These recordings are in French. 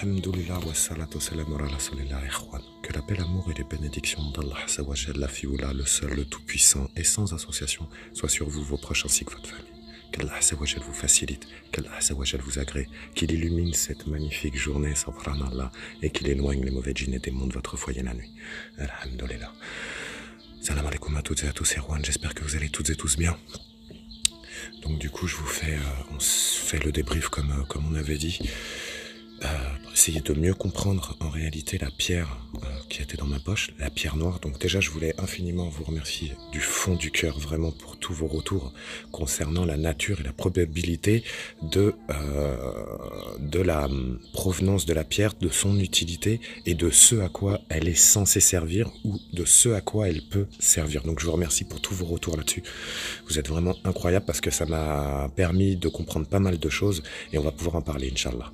Alhamdulillah wa salatu salam ala rasulillah ikhwan. Que la paix, l'amour et les bénédictions d'Allah Azza wa Jalla, la Fioula, le seul, le tout-puissant et sans association, soient sur vous, vos proches ainsi que votre famille. Qu'Allah Azza wa Jalla vous facilite, qu'Allah Azza wa Jalla vous agrée, qu'il illumine cette magnifique journée, subhanallah, et qu'il éloigne les mauvais djinns et démons de votre foyer la nuit. Alhamdulillah. Salam alaikum à toutes et à tous, Erwan. J'espère que vous allez toutes et tous bien. Donc du coup, on fait le débrief comme on avait dit. Pour essayer de mieux comprendre en réalité la pierre qui était dans ma poche, la pierre noire. Donc déjà, je voulais infiniment vous remercier du fond du cœur vraiment pour tous vos retours concernant la nature et la probabilité de la provenance de la pierre, de son utilité et de ce à quoi elle est censée servir ou de ce à quoi elle peut servir. Donc je vous remercie pour tous vos retours là-dessus. Vous êtes vraiment incroyables parce que ça m'a permis de comprendre pas mal de choses et on va pouvoir en parler, Inch'Allah.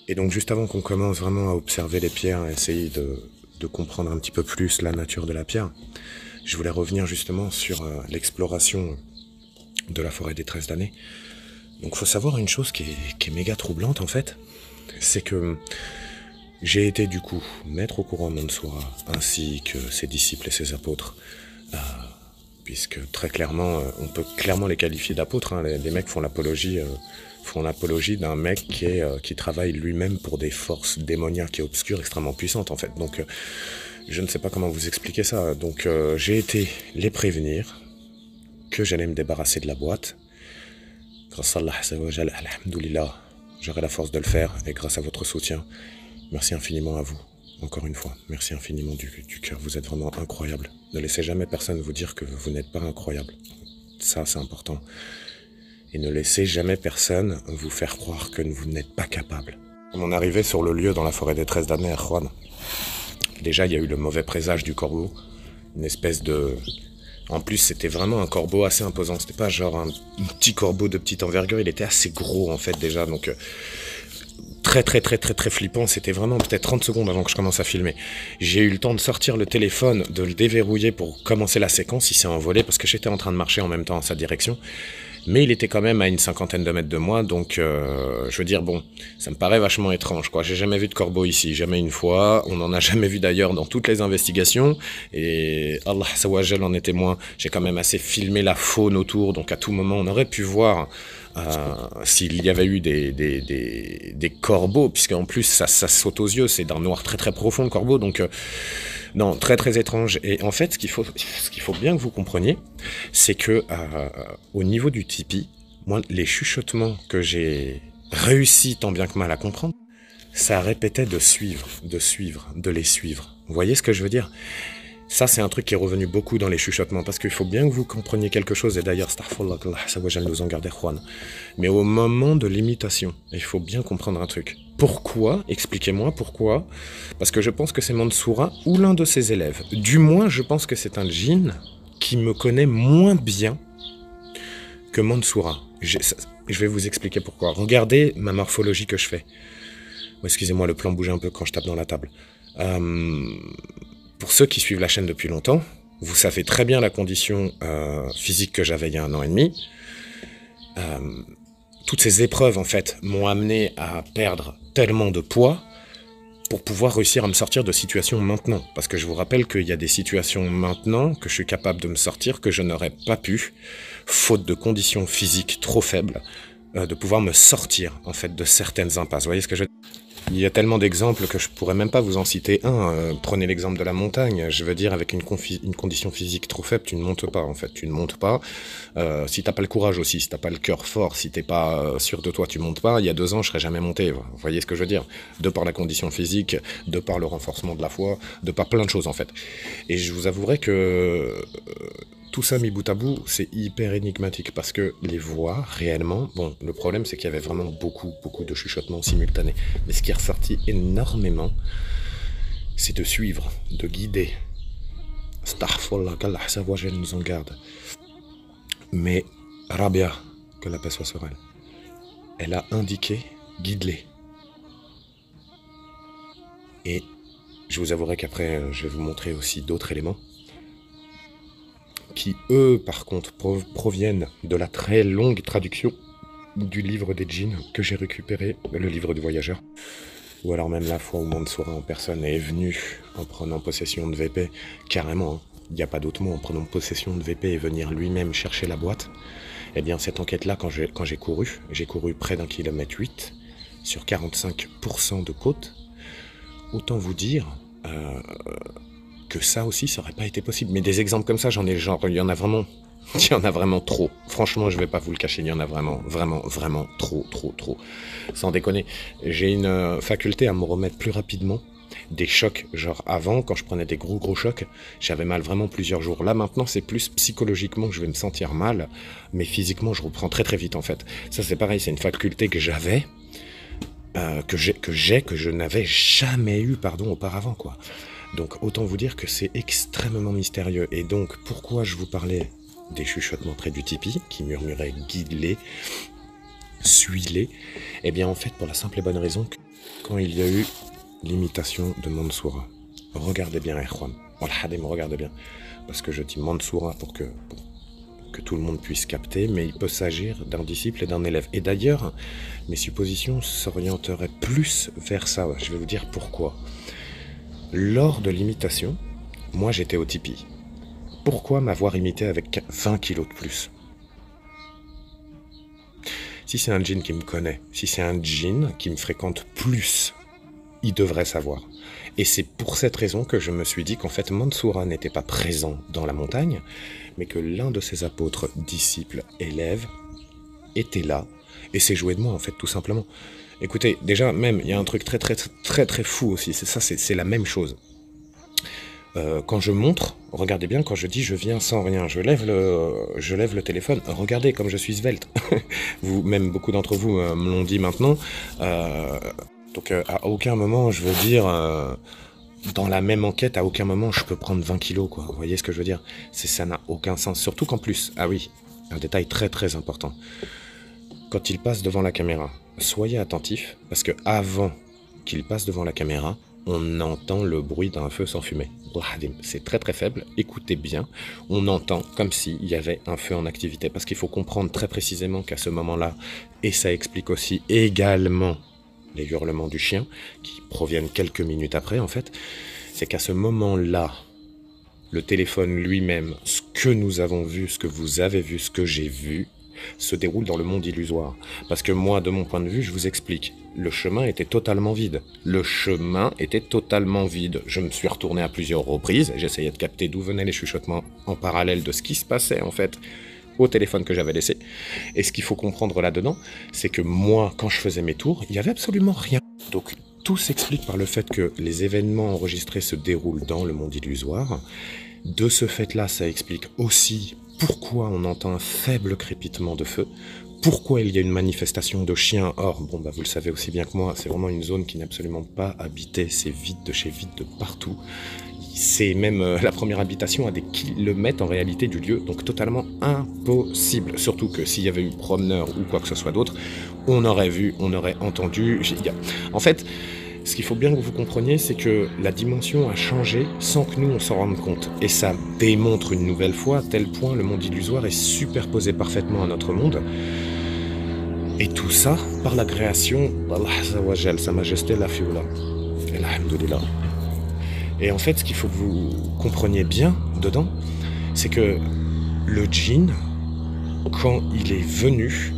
Et donc juste avant qu'on commence vraiment à observer les pierres, à essayer de comprendre un petit peu plus la nature de la pierre, je voulais revenir justement sur l'exploration de la forêt des 13 damnés. Donc il faut savoir une chose qui est méga troublante en fait, c'est que j'ai été du coup maître au courant Mansoura ainsi que ses disciples et ses apôtres, puisque très clairement, on peut clairement les qualifier d'apôtres, hein. Les mecs font l'apologie d'un mec qui travaille lui-même pour des forces démoniaques et obscures extrêmement puissantes en fait. Donc je ne sais pas comment vous expliquer ça. Donc j'ai été les prévenir que j'allais me débarrasser de la boîte. Grâce à Allah, alhamdoulilah, j'aurai la force de le faire et grâce à votre soutien, merci infiniment à vous. Encore une fois, merci infiniment du cœur, vous êtes vraiment incroyable. Ne laissez jamais personne vous dire que vous n'êtes pas incroyable. Ça, c'est important. Et ne laissez jamais personne vous faire croire que vous n'êtes pas capable. À mon arrivée sur le lieu dans la forêt des 13 damnés, Juan, déjà il y a eu le mauvais présage du corbeau, une espèce de... En plus c'était vraiment un corbeau assez imposant, c'était pas genre un petit corbeau de petite envergure, il était assez gros en fait déjà, donc... très flippant, c'était vraiment peut-être 30 secondes avant que je commence à filmer. J'ai eu le temps de sortir le téléphone, de le déverrouiller pour commencer la séquence, il s'est envolé parce que j'étais en train de marcher en même temps en sa direction. Mais il était quand même à une cinquantaine de mètres de moi, donc je veux dire, bon, ça me paraît vachement étrange, quoi. J'ai jamais vu de corbeau ici, jamais une fois, on n'en a jamais vu d'ailleurs dans toutes les investigations, et Allah Sawajal en est témoin, j'ai quand même assez filmé la faune autour, donc à tout moment on aurait pu voir s'il y avait eu des corbeaux, puisqu'en plus ça saute aux yeux, c'est d'un noir très profond le corbeau, donc... Non, très étrange. Et en fait, ce qu'il faut bien que vous compreniez, c'est que au niveau du tipi, moi, les chuchotements que j'ai réussi tant bien que mal à comprendre, ça répétait de les suivre. Vous voyez ce que je veux dire ? Ça, c'est un truc qui est revenu beaucoup dans les chuchotements, parce qu'il faut bien que vous compreniez quelque chose, et d'ailleurs, astaghfirullah, qu'Allah Azza nous en garde, Juan. Mais au moment de l'imitation, il faut bien comprendre un truc. Pourquoi ? Expliquez-moi pourquoi. Parce que je pense que c'est Mansoura ou l'un de ses élèves. Du moins, je pense que c'est un djinn qui me connaît moins bien que Mansoura. Je vais vous expliquer pourquoi. Regardez ma morphologie que je fais. Oh, excusez-moi, le plan bouge un peu quand je tape dans la table. Pour ceux qui suivent la chaîne depuis longtemps, vous savez très bien la condition physique que j'avais il y a 1 an et demi. Toutes ces épreuves, en fait, m'ont amené à perdre tellement de poids pour pouvoir réussir à me sortir de situations maintenant. Parce que je vous rappelle qu'il y a des situations maintenant que je suis capable de me sortir, que je n'aurais pas pu, faute de conditions physiques trop faibles, de pouvoir me sortir, en fait, de certaines impasses. Vous voyez ce que je veux dire ? Il y a tellement d'exemples que je pourrais même pas vous en citer un. Prenez l'exemple de la montagne. Je veux dire, avec une condition physique trop faible, tu ne montes pas, en fait. Tu ne montes pas. Si t'as pas le courage aussi, si t'as pas le cœur fort, si t'es pas sûr de toi, tu montes pas. Il y a 2 ans, je serais jamais monté. Vous voyez ce que je veux dire ? De par la condition physique, de par le renforcement de la foi, de par plein de choses, en fait. Et je vous avouerai que... tout ça mis bout à bout, c'est hyper énigmatique parce que les voix, réellement, bon, le problème c'est qu'il y avait vraiment beaucoup de chuchotements simultanés. Mais ce qui est ressorti énormément, c'est de suivre, de guider. Astaghfirullah, qu'Allah Azza nous en garde. Mais Rabia, que la paix soit sur elle, elle a indiqué, guide-les. Et je vous avouerai qu'après, je vais vous montrer aussi d'autres éléments qui, eux, par contre, proviennent de la très longue traduction du livre des djinns que j'ai récupéré, le livre du voyageur. ou alors même la fois où Mansoura en personne est venu en prenant possession de VP, carrément, hein, il n'y a pas d'autre mot, en prenant possession de VP et venir lui-même chercher la boîte, eh bien cette enquête-là, quand j'ai couru près d'1,8 km sur 45% de côte, autant vous dire que ça aussi, ça aurait pas été possible. Mais des exemples comme ça, j'en ai genre, il y en a vraiment trop. Franchement, je vais pas vous le cacher, il y en a vraiment trop. Sans déconner, j'ai une faculté à me remettre plus rapidement des chocs. Genre avant, quand je prenais des gros chocs, j'avais mal vraiment plusieurs jours. Là maintenant, c'est plus psychologiquement que je vais me sentir mal, mais physiquement, je reprends très vite en fait. Ça c'est pareil, c'est une faculté que j'avais, que je n'avais jamais eu, auparavant quoi. Donc autant vous dire que c'est extrêmement mystérieux. Et donc pourquoi je vous parlais des chuchotements près du tipi, qui murmuraient « guide-les », « suis-les », eh bien en fait pour la simple et bonne raison que quand il y a eu l'imitation de Mansoura, regardez bien Ikhwan, regardez bien, parce que je dis Mansoura pour que tout le monde puisse capter, mais il peut s'agir d'un disciple et d'un élève. Et d'ailleurs, mes suppositions s'orienteraient plus vers ça. Je vais vous dire pourquoi. Lors de l'imitation, moi j'étais au tipi. Pourquoi m'avoir imité avec 20 kilos de plus? Si c'est un djinn qui me connaît, si c'est un djinn qui me fréquente plus, il devrait savoir. Et c'est pour cette raison que je me suis dit qu'en fait Mansoura n'était pas présent dans la montagne, mais que l'un de ses apôtres, disciples, élèves, était là et s'est joué de moi en fait tout simplement. Écoutez, déjà même, il y a un truc très fou aussi, c'est la même chose. Quand je montre, regardez bien, quand je dis je viens sans rien, je lève le téléphone, regardez comme je suis svelte. Même beaucoup d'entre vous me l'ont dit maintenant. Donc à aucun moment, je veux dire, dans la même enquête, à aucun moment je peux prendre 20 kilos, quoi. Vous voyez ce que je veux dire? Ça n'a aucun sens. Surtout qu'en plus, ah oui, un détail très important. Quand il passe devant la caméra, soyez attentifs, parce que avant qu'il passe devant la caméra, on entend le bruit d'un feu sans fumée. C'est très faible, écoutez bien, on entend comme s'il y avait un feu en activité, parce qu'il faut comprendre très précisément qu'à ce moment-là, et ça explique aussi également les hurlements du chien, qui proviennent quelques minutes après en fait, c'est qu'à ce moment-là, le téléphone lui-même, ce que nous avons vu, ce que vous avez vu, ce que j'ai vu, se déroule dans le monde illusoire. Parce que moi, de mon point de vue, je vous explique, le chemin était totalement vide. Je me suis retourné à plusieurs reprises, j'essayais de capter d'où venaient les chuchotements en parallèle de ce qui se passait en fait au téléphone que j'avais laissé. Et ce qu'il faut comprendre là-dedans, c'est que moi, quand je faisais mes tours, il n'y avait absolument rien. Donc tout s'explique par le fait que les événements enregistrés se déroulent dans le monde illusoire. De ce fait-là, ça explique aussi pourquoi on entend un faible crépitement de feu, pourquoi il y a une manifestation de chiens. Or, bon, vous le savez aussi bien que moi, c'est vraiment une zone qui n'est absolument pas habitée, c'est vide de chez vide de partout. C'est même la première habitation à des kilomètres en réalité du lieu, donc totalement impossible. Surtout que s'il y avait eu promeneur ou quoi que ce soit d'autre, on aurait vu, on aurait entendu. En fait, ce qu'il faut bien que vous compreniez, c'est que la dimension a changé sans que nous on s'en rende compte. Et ça démontre une nouvelle fois à tel point le monde illusoire est superposé parfaitement à notre monde. Et tout ça par la création d'Allah Azza wa Jal, Sa Majesté la Fioula. Alhamdulillah. Et en fait, ce qu'il faut que vous compreniez bien dedans, c'est que le djinn, quand il est venu,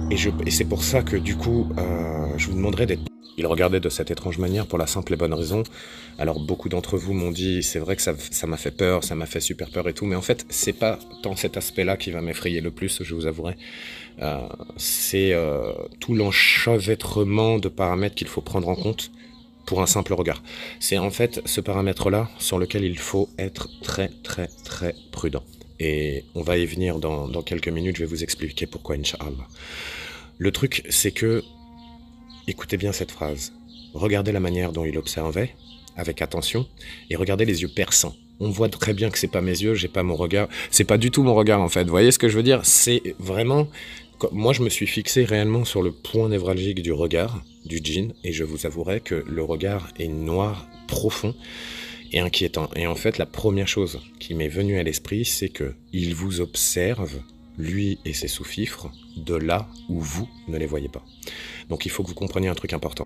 et c'est pour ça que du coup, je vous demanderai d'être... Il regardait de cette étrange manière pour la simple et bonne raison. Alors beaucoup d'entre vous m'ont dit, c'est vrai que ça m'a fait peur, ça m'a fait super peur et tout, mais en fait, c'est pas tant cet aspect-là qui va m'effrayer le plus, je vous avouerai. C'est tout l'enchevêtrement de paramètres qu'il faut prendre en compte pour un simple regard. C'est en fait ce paramètre-là sur lequel il faut être très prudent. Et on va y venir dans quelques minutes, je vais vous expliquer pourquoi, Inch'Allah. Le truc, c'est que, écoutez bien cette phrase, regardez la manière dont il observait, avec attention, et regardez les yeux perçants. On voit très bien que c'est pas mes yeux, j'ai pas mon regard, c'est pas du tout mon regard en fait, vous voyez ce que je veux dire? C'est vraiment... Moi, je me suis fixé réellement sur le point névralgique du regard du djinn, et je vous avouerai que le regard est noir, profond et inquiétant. Et en fait, la première chose qui m'est venue à l'esprit, c'est que il vous observe, lui et ses sous-fifres, de là où vous ne les voyez pas. Donc il faut que vous compreniez un truc important.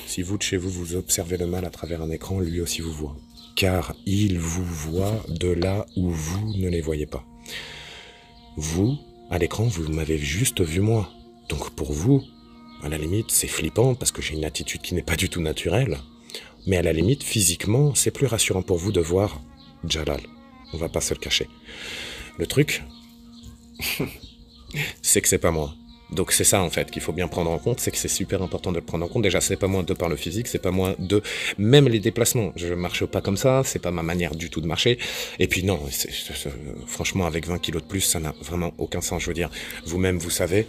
Si vous, de chez vous, vous observez le mal à travers un écran, lui aussi vous voit. Car il vous voit de là où vous ne les voyez pas. Vous, à l'écran, vous m'avez juste vu moi. Donc pour vous, à la limite, c'est flippant parce que j'ai une attitude qui n'est pas du tout naturelle. Mais à la limite, physiquement, c'est plus rassurant pour vous de voir Jalal. On va pas se le cacher. Le truc, c'est que c'est pas moi. Donc c'est ça en fait qu'il faut bien prendre en compte, c'est que c'est super important de le prendre en compte. Déjà c'est pas moi de par le physique, c'est pas moi de même les déplacements. Je marche pas comme ça, c'est pas ma manière du tout de marcher. Et puis non, franchement avec 20 kilos de plus, ça n'a vraiment aucun sens. Je veux dire, vous-même vous savez.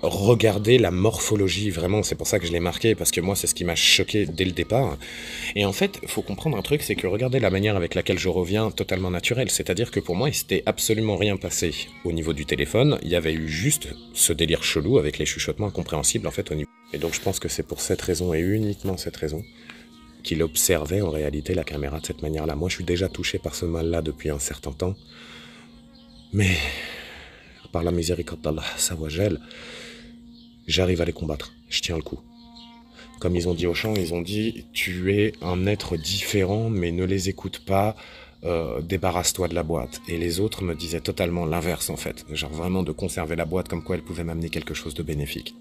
Regarder la morphologie, vraiment, c'est pour ça que je l'ai marqué, parce que moi c'est ce qui m'a choqué dès le départ. Et en fait, il faut comprendre un truc, c'est que regardez la manière avec laquelle je reviens totalement naturel, c'est-à-dire que pour moi il s'était absolument rien passé au niveau du téléphone, il y avait eu juste ce délire chelou avec les chuchotements incompréhensibles en fait au niveau. Et donc je pense que c'est pour cette raison et uniquement cette raison qu'il observait en réalité la caméra de cette manière-là. Moi je suis déjà touché par ce mal-là depuis un certain temps, mais par la miséricorde d'Allah, j'arrive à les combattre, je tiens le coup. Comme ils ont dit au chant, ils ont dit « Tu es un être différent, mais ne les écoute pas, débarrasse-toi de la boîte. » Et les autres me disaient totalement l'inverse en fait, genre vraiment de conserver la boîte comme quoi elle pouvait m'amener quelque chose de bénéfique.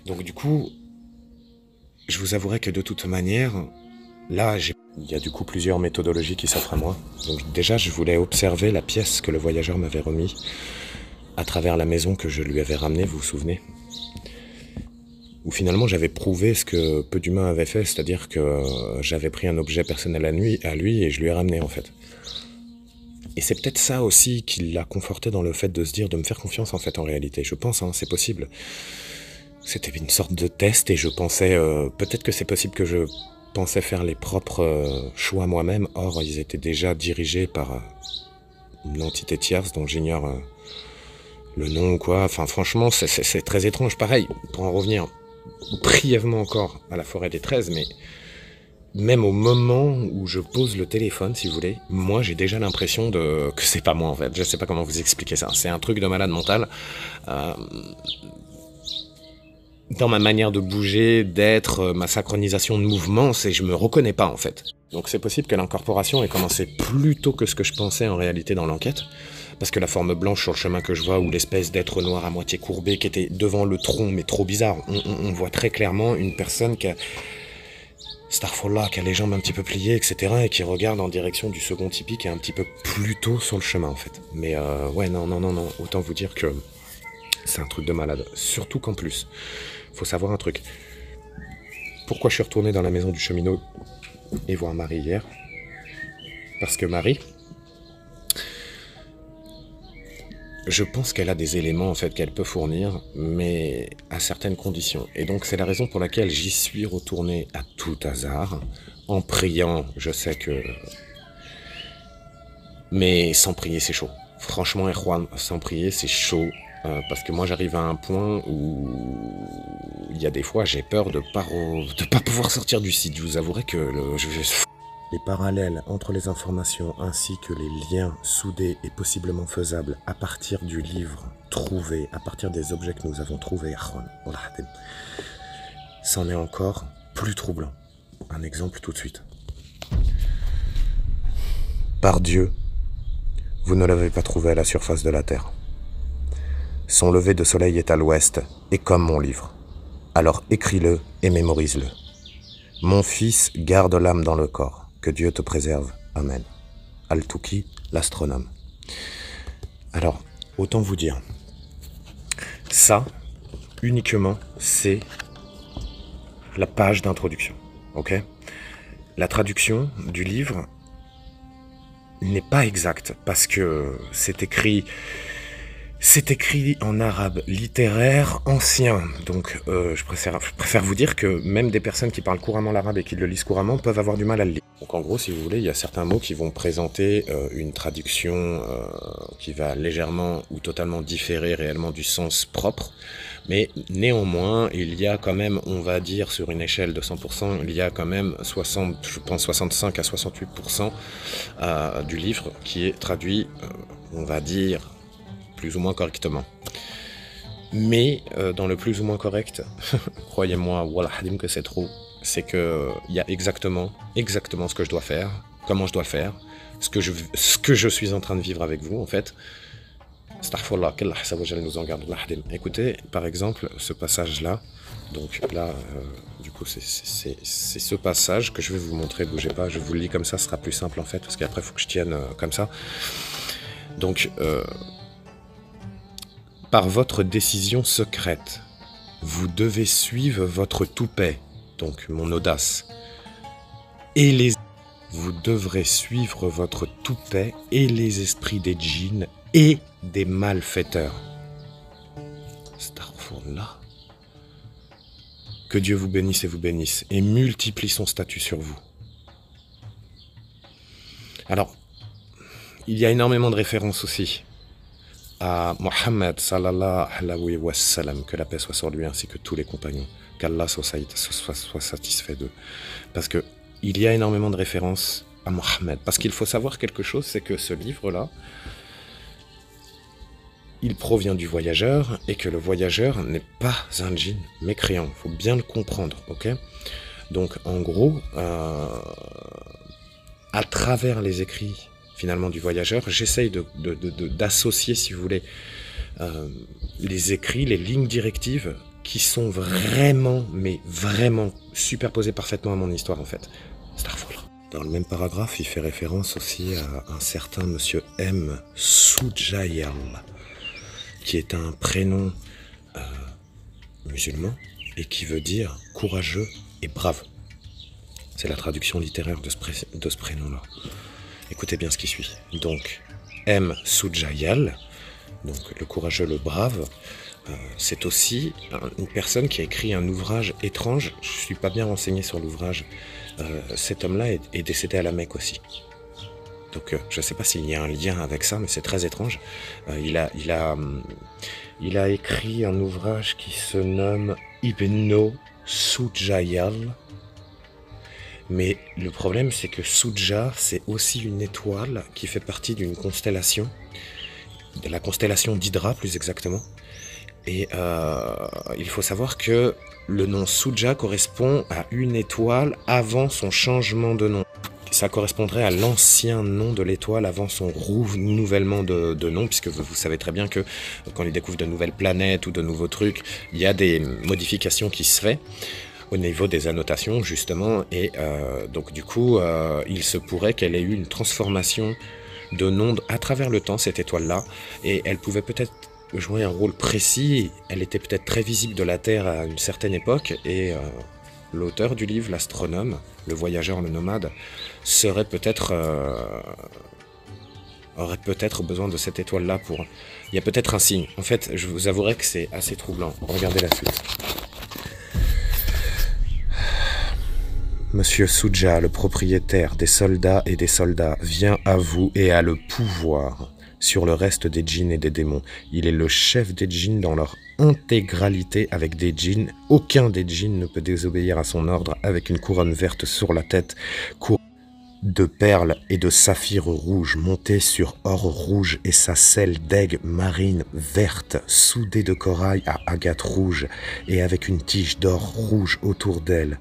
Donc du coup, je vous avouerai que de toute manière, là, il y a du coup plusieurs méthodologies qui s'offrent à moi. Donc déjà, je voulais observer la pièce que le voyageur m'avait remise à travers la maison que je lui avais ramenée, vous vous souvenez? Où finalement j'avais prouvé ce que peu d'humains avaient fait, c'est-à-dire que j'avais pris un objet personnel à lui et je lui ai ramené en fait. Et c'est peut-être ça aussi qui l'a conforté dans le fait de se dire, de me faire confiance en fait en réalité. Je pense, hein, c'est possible. C'était une sorte de test et je pensais, peut-être que c'est possible que je pensais faire les propres choix moi-même, or ils étaient déjà dirigés par une entité tierce dont j'ignore le nom ou quoi. Enfin franchement c'est très étrange. Pareil, pour en revenir brièvement encore à la forêt des 13, mais même au moment où je pose le téléphone, si vous voulez, moi j'ai déjà l'impression que c'est pas moi en fait. Je sais pas comment vous expliquer ça. C'est un truc de malade mental. Dans ma manière de bouger, d'être, ma synchronisation de mouvement, je me reconnais pas en fait. Donc c'est possible que l'incorporation ait commencé plus tôt que ce que je pensais en réalité dans l'enquête. Parce que la forme blanche sur le chemin que je vois, ou l'espèce d'être noir à moitié courbé qui était devant le tronc, mais trop bizarre, on voit très clairement une personne qui a... Starfall qui a les jambes un petit peu pliées, etc. et qui regarde en direction du second tipi qui est un petit peu plus tôt sur le chemin en fait. Mais ouais, non, autant vous dire que c'est un truc de malade. Surtout qu'en plus, faut savoir un truc. Pourquoi je suis retourné dans la maison du cheminot et voir Marie hier? Parce que Marie... Je pense qu'elle a des éléments en fait qu'elle peut fournir, mais à certaines conditions. Et donc c'est la raison pour laquelle j'y suis retourné à tout hasard, en priant, je sais que... Mais sans prier c'est chaud. Franchement, Erwan, sans prier c'est chaud, parce que moi j'arrive à un point où il y a des fois j'ai peur de pas pouvoir sortir du site. Je vous avouerai que les parallèles entre les informations ainsi que les liens soudés et possiblement faisables à partir du livre trouvé, à partir des objets que nous avons trouvés, c'en est encore plus troublant. Un exemple tout de suite. Par Dieu, vous ne l'avez pas trouvé à la surface de la Terre. Son lever de soleil est à l'ouest, et comme mon livre. Alors écris-le et mémorise-le. Mon fils garde l'âme dans le corps. Que Dieu te préserve. Amen. Al-Touki, l'astronome. Alors, autant vous dire, ça, uniquement, c'est la page d'introduction. Ok ? La traduction du livre n'est pas exacte, parce que c'est écrit en arabe littéraire ancien, donc je préfère vous dire que même des personnes qui parlent couramment l'arabe et qui le lisent couramment peuvent avoir du mal à le lire. Donc en gros, si vous voulez, il y a certains mots qui vont présenter une traduction qui va légèrement ou totalement différer réellement du sens propre, mais néanmoins, il y a quand même, on va dire sur une échelle de 100%, il y a quand même 65 à 68% du livre qui est traduit, on va dire, plus ou moins correctement. Mais dans le plus ou moins correct, croyez-moi, wallah hadim que c'est trop, c'est que il y a exactement ce que je dois faire, comment je dois le faire, ce que je suis en train de vivre avec vous en fait. Astaghfirullah, qu'Allah Azza wa Jalla nous en garde. Wallah hadim. Écoutez, par exemple, ce passage-là. Donc là, du coup, c'est ce passage que je vais vous montrer. Bougez pas, je vous le lis comme ça, ce sera plus simple en fait, parce qu'après, il faut que je tienne comme ça. Donc, par votre décision secrète, vous devez suivre votre toupet, donc mon audace, et vous devrez suivre votre toupet et les esprits des djinns et des malfaiteurs. Astaghfirullah. Que Dieu vous bénisse et multiplie son statut sur vous. Alors, il y a énormément de références aussi à Mohammed sallallahu alayhi wa sallam, que la paix soit sur lui ainsi que tous les compagnons, qu'Allah soit satisfait d'eux. Parce que il y a énormément de références à Mohammed. Parce qu'il faut savoir quelque chose, c'est que ce livre-là, il provient du voyageur et que le voyageur n'est pas un djinn mécréant. Il faut bien le comprendre, ok? Donc en gros, à travers les écrits finalement du voyageur, j'essaye d'associer, si vous voulez, les écrits, les lignes directives qui sont vraiment, mais vraiment superposées parfaitement à mon histoire en fait. Starfall. Dans le même paragraphe, il fait référence aussi à un certain monsieur M. Soudjayal, qui est un prénom musulman et qui veut dire courageux et brave. C'est la traduction littéraire de ce prénom-là. Écoutez bien ce qui suit. Donc, M. Soudjayal, donc le courageux, le brave, c'est aussi une personne qui a écrit un ouvrage étrange. Je ne suis pas bien renseigné sur l'ouvrage. Cet homme-là est décédé à la Mecque aussi. Donc je ne sais pas s'il y a un lien avec ça, mais c'est très étrange. Il a écrit un ouvrage qui se nomme Ibn Soudjayal. Mais le problème, c'est que Soudja, c'est aussi une étoile qui fait partie d'une constellation, de la constellation d'Hydra plus exactement. Et il faut savoir que le nom Soudja correspond à une étoile avant son changement de nom. Ça correspondrait à l'ancien nom de l'étoile avant son renouvellement de nom, puisque vous savez très bien que quand il découvre de nouvelles planètes ou de nouveaux trucs, il y a des modifications qui se font au niveau des annotations justement, et donc du coup il se pourrait qu'elle ait eu une transformation de nom à travers le temps, cette étoile-là, et elle pouvait peut-être jouer un rôle précis, elle était peut-être très visible de la Terre à une certaine époque, et l'auteur du livre, l'astronome, le voyageur, le nomade, serait peut-être aurait peut-être besoin de cette étoile-là pour... Il y a peut-être un signe. En fait, je vous avouerai que c'est assez troublant. Regardez la suite. Monsieur Soudja, le propriétaire des soldats et des soldats, vient à vous et a le pouvoir sur le reste des djinns et des démons. Il est le chef des djinns dans leur intégralité avec des djinns. Aucun des djinns ne peut désobéir à son ordre avec une couronne verte sur la tête, de perles et de saphirs rouges montés sur or rouge et sa selle d'aigle marine verte soudée de corail à agate rouge et avec une tige d'or rouge autour d'elle.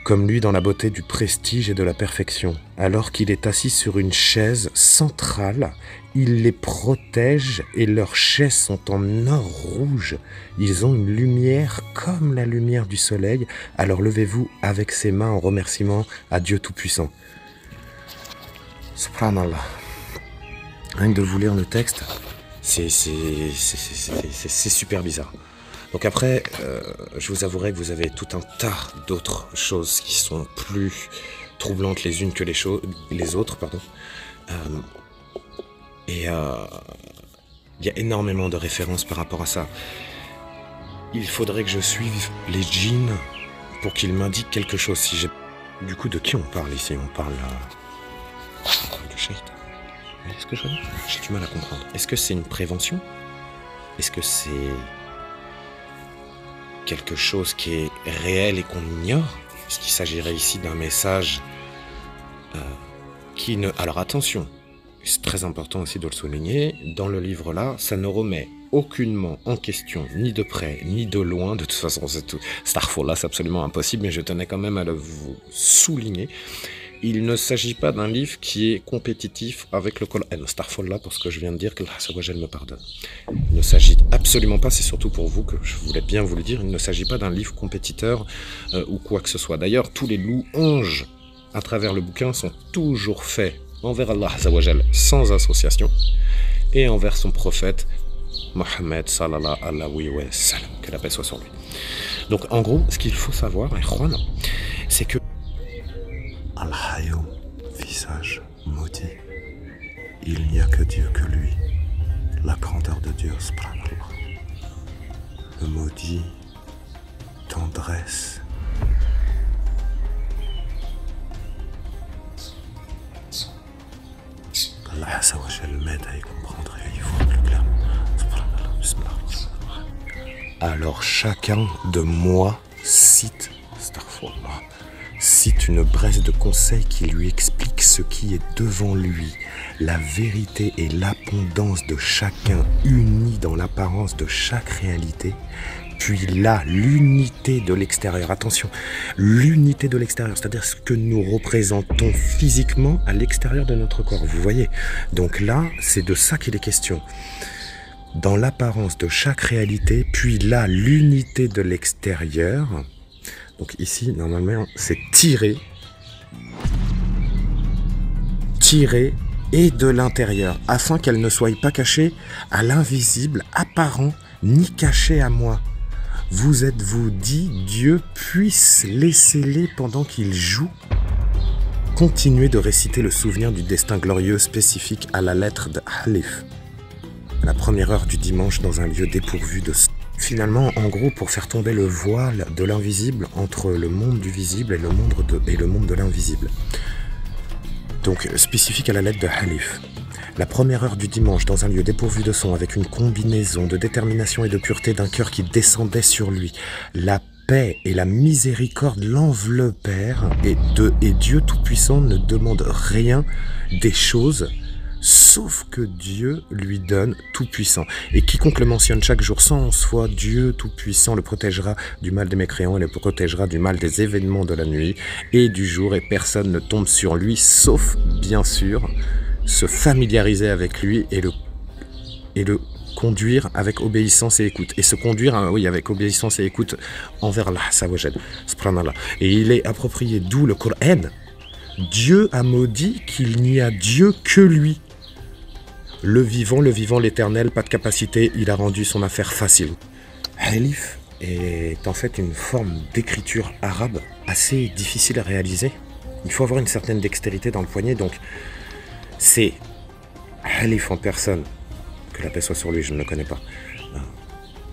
Comme lui dans la beauté du prestige et de la perfection. Alors qu'il est assis sur une chaise centrale, il les protège et leurs chaises sont en or rouge. Ils ont une lumière comme la lumière du soleil. Alors levez-vous avec ses mains en remerciement à Dieu Tout-Puissant. Subhanallah. Rien que de vous lire le texte, c'est super bizarre. Donc après, je vous avouerai que vous avez tout un tas d'autres choses qui sont plus troublantes les unes que les autres. Pardon. Il y a énormément de références par rapport à ça. Il faudrait que je suive les djinns pour qu'ils m'indiquent quelque chose. Si j'ai... Du coup, de qui on parle ici? On parle de shaitan. Vous voyez ce que je veux dire? J'ai du mal à comprendre. Est-ce que c'est une prévention? Est-ce que c'est quelque chose qui est réel et qu'on ignore? Est-ce qu'il s'agirait ici d'un message qui ne... Alors attention, c'est très important aussi de le souligner, dans le livre-là, ça ne remet aucunement en question, ni de près, ni de loin, de toute façon, Starfall-là, c'est absolument impossible, mais je tenais quand même à le vous souligner. Il ne s'agit pas d'un livre qui est compétitif avec le Coran. Starfall-là, pour ce que je viens de dire, que Allah me pardonne. Il ne s'agit absolument pas, c'est surtout pour vous que je voulais bien vous le dire, il ne s'agit pas d'un livre compétiteur ou quoi que ce soit. D'ailleurs, tous les louanges à travers le bouquin sont toujours faits envers Allah sans association et envers son prophète Mohammed sallallahu alayhi wa sallam, que la paix soit sur lui. Donc en gros, ce qu'il faut savoir, c'est que Al-Hayyoum, visage maudit, il n'y a que Dieu, que lui, la grandeur de Dieu, subhanallah. Le maudit, tendresse, Allah m'aide à y comprendre et à y voir plus clairement. Alors chacun de moi cite une brèche de conseils qui lui explique ce qui est devant lui, la vérité et l'abondance de chacun unis dans l'apparence de chaque réalité, puis là, l'unité de l'extérieur. Attention, l'unité de l'extérieur, c'est-à-dire ce que nous représentons physiquement à l'extérieur de notre corps. Vous voyez? Donc là, c'est de ça qu'il est question. Dans l'apparence de chaque réalité, puis là, l'unité de l'extérieur. Donc ici, normalement, c'est tirer et de l'intérieur, afin qu'elle ne soit pas cachée à l'invisible, apparent, ni cachée à moi. Vous êtes-vous dit, Dieu puisse laisser-les pendant qu'ils jouent? Continuez de réciter le souvenir du destin glorieux spécifique à la lettre de Halif, à la première heure du dimanche dans un lieu dépourvu de... Finalement, en gros, pour faire tomber le voile de l'invisible entre le monde du visible et le monde de l'invisible. Donc, spécifique à la lettre de Halif. La première heure du dimanche dans un lieu dépourvu de son, avec une combinaison de détermination et de pureté d'un cœur qui descendait sur lui. La paix et la miséricorde l'enveloppèrent et Dieu Tout-Puissant ne demande rien des choses sauf que Dieu lui donne Tout-Puissant. Et quiconque le mentionne chaque jour 111 fois, Dieu Tout-Puissant le protégera du mal des mécréants et le protégera du mal des événements de la nuit et du jour, et personne ne tombe sur lui, sauf, bien sûr, se familiariser avec lui et le conduire avec obéissance et écoute. Et se conduire, avec obéissance et écoute envers Allah, subhanallah. Et il est approprié, d'où le Coran. Dieu a maudit qu'il n'y a Dieu que lui. Le vivant, l'éternel, pas de capacité, il a rendu son affaire facile. Halif est en fait une forme d'écriture arabe assez difficile à réaliser. Il faut avoir une certaine dextérité dans le poignet, donc c'est Halif en personne, que la paix soit sur lui, je ne le connais pas,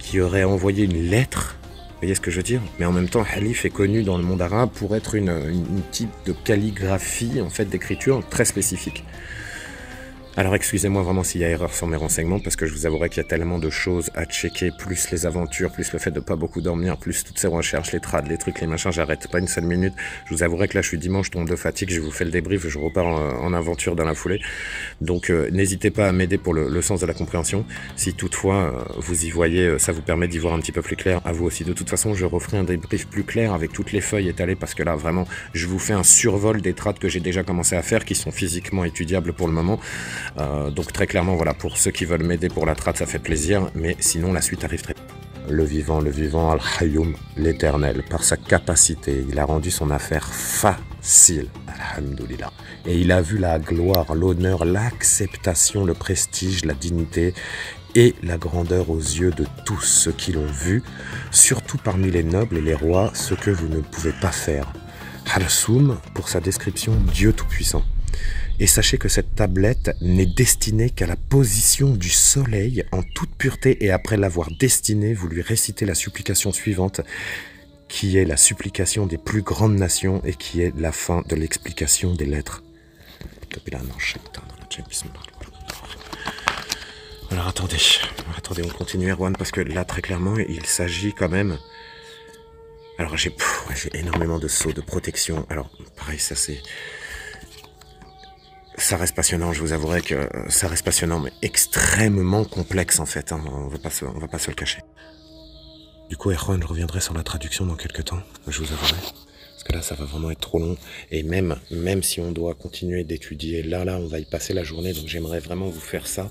qui aurait envoyé une lettre, vous voyez ce que je veux dire? Mais en même temps, Halif est connu dans le monde arabe pour être une type de calligraphie, en fait, d'écriture très spécifique. Alors excusez-moi vraiment s'il y a erreur sur mes renseignements, parce que je vous avouerai qu'il y a tellement de choses à checker, plus les aventures, plus le fait de pas beaucoup dormir, plus toutes ces recherches, les trades, les trucs, les machins, j'arrête pas une seule minute. Je vous avouerai que là je suis dimanche, je tombe de fatigue, je vous fais le débrief, je repars en aventure dans la foulée. Donc n'hésitez pas à m'aider pour le sens de la compréhension. Si toutefois vous y voyez, ça vous permet d'y voir un petit peu plus clair à vous aussi. De toute façon, je referai un débrief plus clair avec toutes les feuilles étalées, parce que là vraiment, je vous fais un survol des trades que j'ai déjà commencé à faire, qui sont physiquement étudiables pour le moment. Donc très clairement, voilà, pour ceux qui veulent m'aider pour la trad, ça fait plaisir, mais sinon la suite arrive très vite. Le vivant, Al-Hayyoum, l'éternel, par sa capacité, il a rendu son affaire facile, alhamdoulilah. Et il a vu la gloire, l'honneur, l'acceptation, le prestige, la dignité et la grandeur aux yeux de tous ceux qui l'ont vu, surtout parmi les nobles et les rois, ce que vous ne pouvez pas faire. Halsoum, pour sa description, Dieu Tout-Puissant. Et sachez que cette tablette n'est destinée qu'à la position du soleil en toute pureté, et après l'avoir destinée, vous lui récitez la supplication suivante, qui est la supplication des plus grandes nations et qui est la fin de l'explication des lettres. Alors attendez, on continue Erwan, parce que là très clairement il s'agit quand même... Alors j'ai ça reste passionnant, je vous avouerai que ça reste passionnant, mais extrêmement complexe en fait, hein, on va pas se le cacher. Du coup, Erwan, je reviendrai sur la traduction dans quelques temps, je vous avouerai. Parce que là, ça va vraiment être trop long. Et même si on doit continuer d'étudier, là, on va y passer la journée. Donc j'aimerais vraiment vous faire ça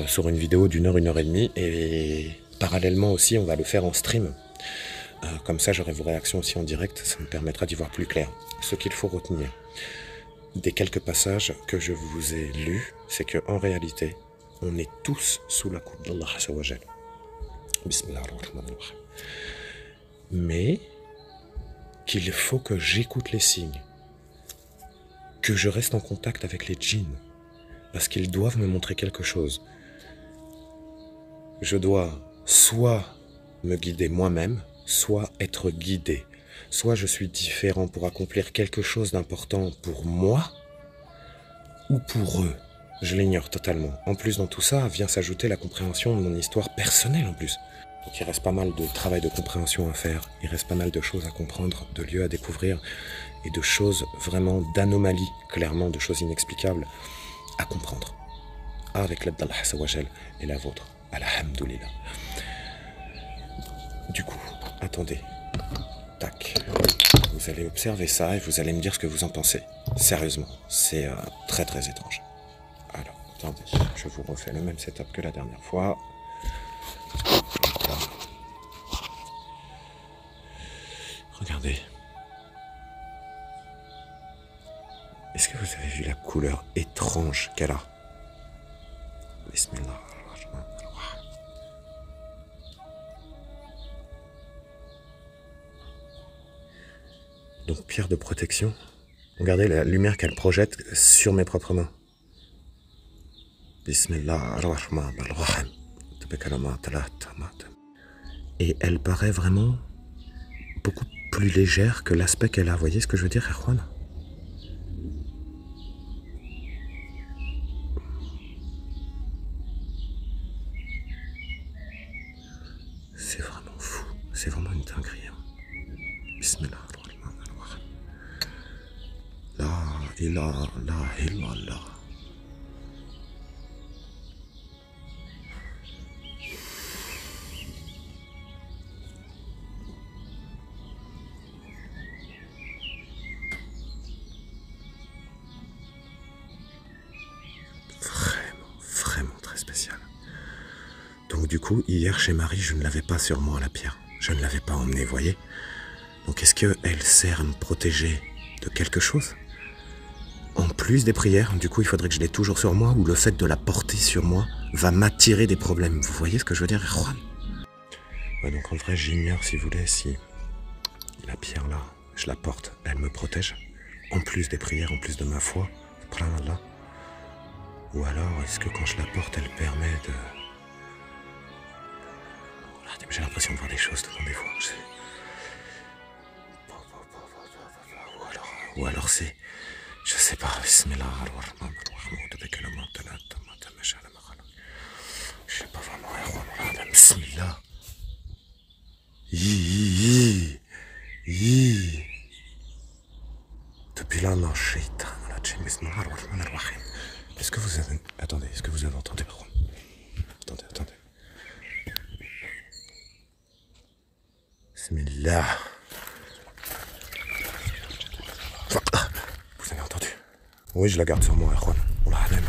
sur une vidéo d'1 heure, 1h30. Et parallèlement aussi, on va le faire en stream. Comme ça, j'aurai vos réactions aussi en direct. Ça me permettra d'y voir plus clair. Ce qu'il faut retenir des quelques passages que je vous ai lus, c'est qu'en réalité, on est tous sous la coupe d'Allah Azza wa Jal. Bismillahirrahmanirrahim. Mais qu'il faut que j'écoute les signes, que je reste en contact avec les djinns, parce qu'ils doivent me montrer quelque chose. Je dois soit me guider moi-même, soit être guidé. Soit je suis différent pour accomplir quelque chose d'important pour moi, ou pour eux. Je l'ignore totalement. En plus, dans tout ça, vient s'ajouter la compréhension de mon histoire personnelle en plus. Donc il reste pas mal de travail de compréhension à faire, il reste pas mal de choses à comprendre, de lieux à découvrir, et de choses vraiment d'anomalies, clairement, de choses inexplicables à comprendre. Avec l'aide d'Allah Azza wa Jal et la vôtre. Alhamdoulilah. Du coup, attendez. Tac. Vous allez observer ça et vous allez me dire ce que vous en pensez. Sérieusement, c'est très très étrange. Alors, attendez, je vous refais le même setup que la dernière fois. Regardez. Est-ce que vous avez vu la couleur étrange qu'elle a? Bismillah. Donc pierre de protection. Regardez la lumière qu'elle projette sur mes propres mains. Bismillah. Et elle paraît vraiment beaucoup plus légère que l'aspect qu'elle a. Vous voyez ce que je veux dire, Erwan? C'est vraiment fou. C'est vraiment une dinguerie. Bismillah. La ilaha illallah. Vraiment très spécial. Donc du coup, hier chez Marie, je ne l'avais pas sur moi la pierre. Je ne l'avais pas emmenée, vous voyez. Donc est-ce qu'elle sert à me protéger de quelque chose? En plus des prières, du coup il faudrait que je l'ai toujours sur moi, ou le fait de la porter sur moi va m'attirer des problèmes. Vous voyez ce que je veux dire, Erwan? Ouais, donc en vrai j'ignore, si vous voulez, si la pierre là, je la porte, elle me protège, en plus des prières, en plus de ma foi, subhanallah. Ou alors est-ce que quand je la porte, elle permet de... J'ai l'impression de voir des choses devant des fois. Ou alors c'est... Je sais pas, bismillah, je sais pas vraiment, bismillah. Depuis là, non, shaitan, est-ce que vous avez... Attendez, est-ce que vous avez entendu? Attendez. Bismillah. Vous avez entendu? Oui, je la garde sur moi, Erwan. On la ramène.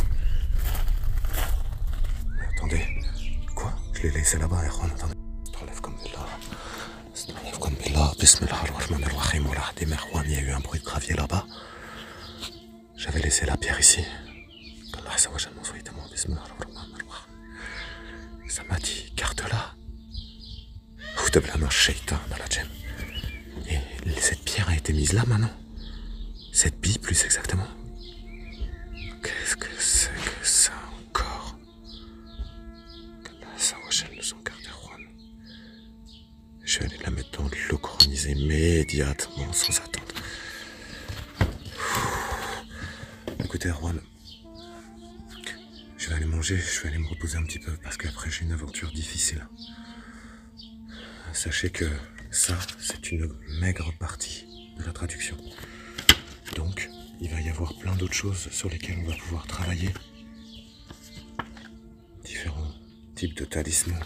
Mais attendez. Quoi? Je l'ai laissé là-bas, Erwan. Attendez. Bismillah. Il y a eu un bruit de gravier là-bas. J'avais laissé la pierre ici. Allah Azza wa Jal m'en soit témoin. Bismillah. Ça m'a dit, garde-la. Et cette pierre a été mise là maintenant. Cette bille, plus exactement. Qu'est-ce que c'est que ça encore? Ça, nous en garde, Erwan. Je vais aller la mettre dans l'eau coronisée immédiatement, sans attendre. Écoutez, Erwan, je vais aller manger, je vais aller me reposer un petit peu, parce qu'après j'ai une aventure difficile. Sachez que ça, c'est une maigre partie de la traduction. Donc, il va y avoir plein d'autres choses sur lesquelles on va pouvoir travailler. Différents types de talismans,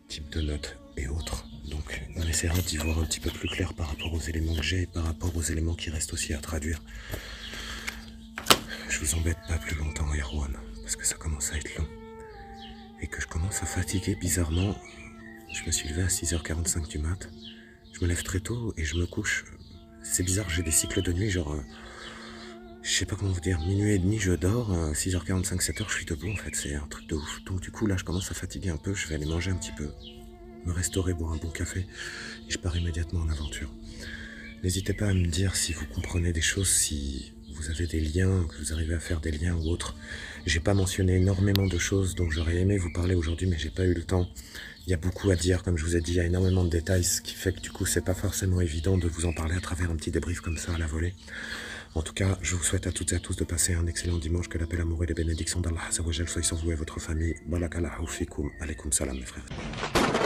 types de notes et autres. Donc on essaiera d'y voir un petit peu plus clair par rapport aux éléments que j'ai et par rapport aux éléments qui restent aussi à traduire. Je vous embête pas plus longtemps, Erwan, parce que ça commence à être long. Et que je commence à fatiguer bizarrement. Je me suis levé à 6h45 du mat. Je me lève très tôt et je me couche. C'est bizarre, j'ai des cycles de nuit, genre... je sais pas comment vous dire, minuit et demi je dors, 6h45, 7h je suis debout en fait, c'est un truc de ouf. Donc du coup là je commence à fatiguer un peu, je vais aller manger un petit peu, me restaurer, boire un bon café, et je pars immédiatement en aventure. N'hésitez pas à me dire si vous comprenez des choses, si vous avez des liens, que vous arrivez à faire des liens ou autres. J'ai pas mentionné énormément de choses dont j'aurais aimé vous parler aujourd'hui, mais j'ai pas eu le temps. Il y a beaucoup à dire, comme je vous ai dit, il y a énormément de détails, ce qui fait que du coup c'est pas forcément évident de vous en parler à travers un petit débrief comme ça à la volée. En tout cas, je vous souhaite à toutes et à tous de passer un excellent dimanche, que la paix, l'amour et les bénédictions d'Allah Azza wa Jal soient sur vous et votre famille. Barakallahu fikum, alaykoum salam mes frères.